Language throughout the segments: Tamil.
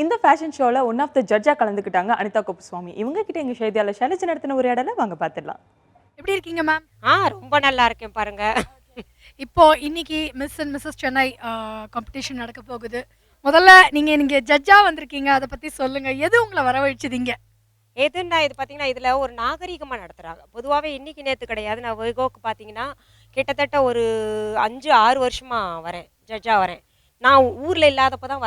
இந்த ஃபேஷன் ஷோல ஒன் ஆஃப் த ஜட்ஜா கலந்துக்கிட்டாங்க அனிதா குப்புசுவாமி. இவங்க கிட்ட எங்க செய்தியாளர் ஷைலஜா நடத்தின உரையாடலை வாங்க பார்த்துடலாம். எப்படி இருக்கீங்க மேம்? ரொம்ப நல்லா இருக்கேன் பாருங்க. இப்போ இன்னைக்கு miss and missus Chennai competition நடக்க போகுது. முதல்ல நீங்க ஜட்ஜா வந்திருக்கீங்க. அதை பத்தி சொல்லுங்க. எது உங்களை வரவழைச்சது இங்க? எதுன்னா இது பார்த்தீங்கன்னா, இதில் ஒரு நாகரீகமாக நடத்துகிறாங்க. பொதுவாகவே இன்னைக்கு நேற்று கிடையாது. நான் வைகோக்கு பார்த்தீங்கன்னா கிட்டத்தட்ட ஒரு 5-6 வருஷமாக வரேன், ஜட்ஜாக வரேன். நான் ஊரில் இல்லாதப்போ தான்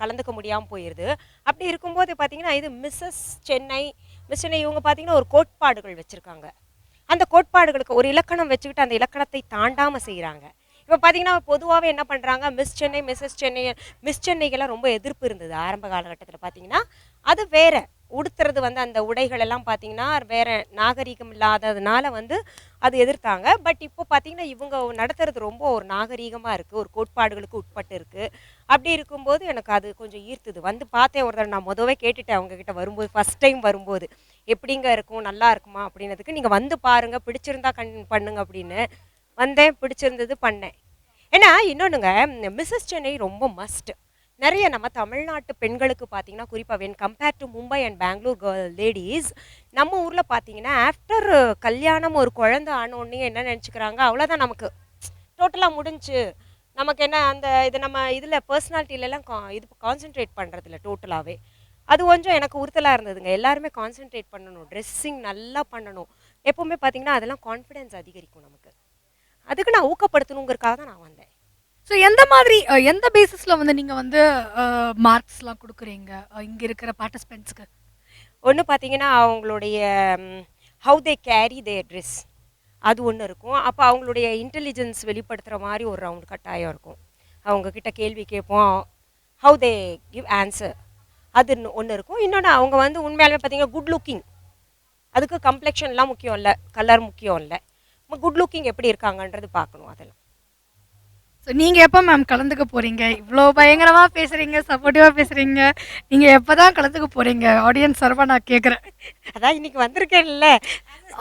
கலந்துக்க முடியாமல் போயிடுது. அப்படி இருக்கும்போது பார்த்தீங்கன்னா, இது மிஸ் சென்னை இவங்க பார்த்தீங்கன்னா ஒரு கோட்பாடுகள் வச்சுருக்காங்க. அந்த கோட்பாடுகளுக்கு ஒரு இலக்கணம் வச்சுக்கிட்டு அந்த இலக்கணத்தை தாண்டாமல் செய்கிறாங்க. இப்போ பார்த்தீங்கன்னா பொதுவாகவே என்ன பண்ணுறாங்க, மிஸ் சென்னைக்கெல்லாம் ரொம்ப எதிர்ப்பு இருந்தது ஆரம்ப காலகட்டத்தில். பார்த்தீங்கன்னா அது வேற உடுத்துறது அந்த உடைகள் எல்லாம் பார்த்தீங்கன்னா வேற நாகரீகம் இல்லாததுனால அது எதிர்த்தாங்க. பட் இப்போ பார்த்தீங்கன்னா இவங்க நடத்துறது ரொம்ப ஒரு நாகரீகமாக இருக்குது, ஒரு கோட்பாடுகளுக்கு உட்பட்டு இருக்குது. அப்படி இருக்கும்போது எனக்கு அது கொஞ்சம் ஈர்த்துது. பார்த்தேன் ஒரு தடவை. நான் முதவே கேட்டுட்டேன் அவங்கக்கிட்ட வரும்போது, ஃபஸ்ட் டைம் வரும்போது எப்படிங்க இருக்கும், நல்லா இருக்குமா அப்படின்னதுக்கு, நீங்கள் வந்து பாருங்கள், பிடிச்சிருந்தா பண்ணுங்க அப்படின்னு வந்தேன். பிடிச்சிருந்தது, பண்ணேன். ஏன்னா இன்னொன்றுங்க, மிஸ்ஸஸ் சென்னை ரொம்ப மஸ்ட். நிறைய நம்ம தமிழ்நாட்டு பெண்களுக்கு பார்த்தீங்கன்னா குறிப்பாக when compare to Mumbai and Bangalore ladies, நம்ம ஊரில் பார்த்தீங்கன்னா ஆஃப்டர் கல்யாணம் ஒரு குழந்தை ஆனோடனே என்ன நினச்சிக்கிறாங்க, அவ்வளோதான் நமக்கு டோட்டலாக முடிஞ்சு, நமக்கு என்ன அந்த இது நம்ம இதில் பர்சனாலிட்டியிலலாம் இது கான்சென்ட்ரேட் பண்ணுறதில்ல டோட்டலாகவே. அது கொஞ்சம் எனக்கு உறுத்தலாக இருந்ததுங்க. எல்லாருமே கான்சென்ட்ரேட் பண்ணணும், ட்ரெஸ்ஸிங் நல்லா பண்ணணும். எப்போவுமே பார்த்தீங்கன்னா அதெல்லாம் கான்ஃபிடென்ஸ் அதிகரிக்கும் நமக்கு. அதுக்கு நான் ஊக்கப்படுத்தணுங்கிறதுக்காக தான் நான் வந்தேன். ஸோ எந்த மாதிரி எந்த பேசிஸில் நீங்கள் மார்க்ஸ்லாம் கொடுக்குறீங்க இங்கே இருக்கிற பார்ட்டிசிபெண்ட்ஸ்க்கு? ஒன்று பார்த்தீங்கன்னா அவங்களுடைய how they carry their dress, அது ஒன்று இருக்கும். அப்போ அவங்களுடைய இன்டெலிஜென்ஸ் வெளிப்படுத்துகிற மாதிரி ஒரு ரவுண்ட் கட்டாயம் இருக்கும். அவங்கக்கிட்ட கேள்வி கேட்போம், ஹவு தே கிவ் ஆன்சர், அது ஒன்று இருக்கும். இன்னொன்று அவங்க உண்மையாலுமே பார்த்தீங்கன்னா குட் லுக்கிங், அதுக்கு கம்ப்ளெக்ஷன்லாம் முக்கியம் இல்லை, கலர் முக்கியம் இல்லை, குட் லுக்கிங் எப்படி இருக்காங்கன்றது பார்க்கணும். அதெல்லாம். ஸோ நீங்கள் எப்போ மேம் கலந்துக்க போகிறீங்க? இவ்வளோ பயங்கரமாக பேசுகிறீங்க, சப்போர்ட்டிவாக பேசுகிறீங்க. நீங்கள் எப்போ தான் கலந்துக்க போகிறீங்க? ஆடியன்ஸ் சார்பாக நான் கேட்குறேன். அதான் இன்னைக்கு வந்திருக்கேன்ல.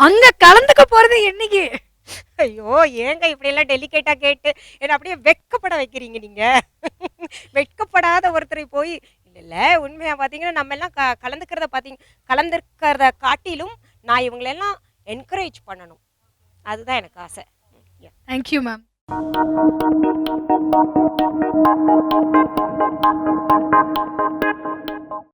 அங்கே கலந்துக்க போகிறது என்னைக்கு? ஐயோ, ஏங்க இப்படியெல்லாம் டெலிகேட்டாக கேட்டு என்னை அப்படியே வெட்கப்பட வைக்கிறீங்க நீங்கள். வெட்கப்படாத ஒருத்தரை போய் இல்லை உண்மையாக பார்த்தீங்கன்னா நம்ம எல்லாம் கலந்துக்கிறத காட்டிலும் நான் இவங்களெல்லாம் என்கரேஜ் பண்ணணும். அதுதான் எனக்கு ஆசை. Thank you ma'am.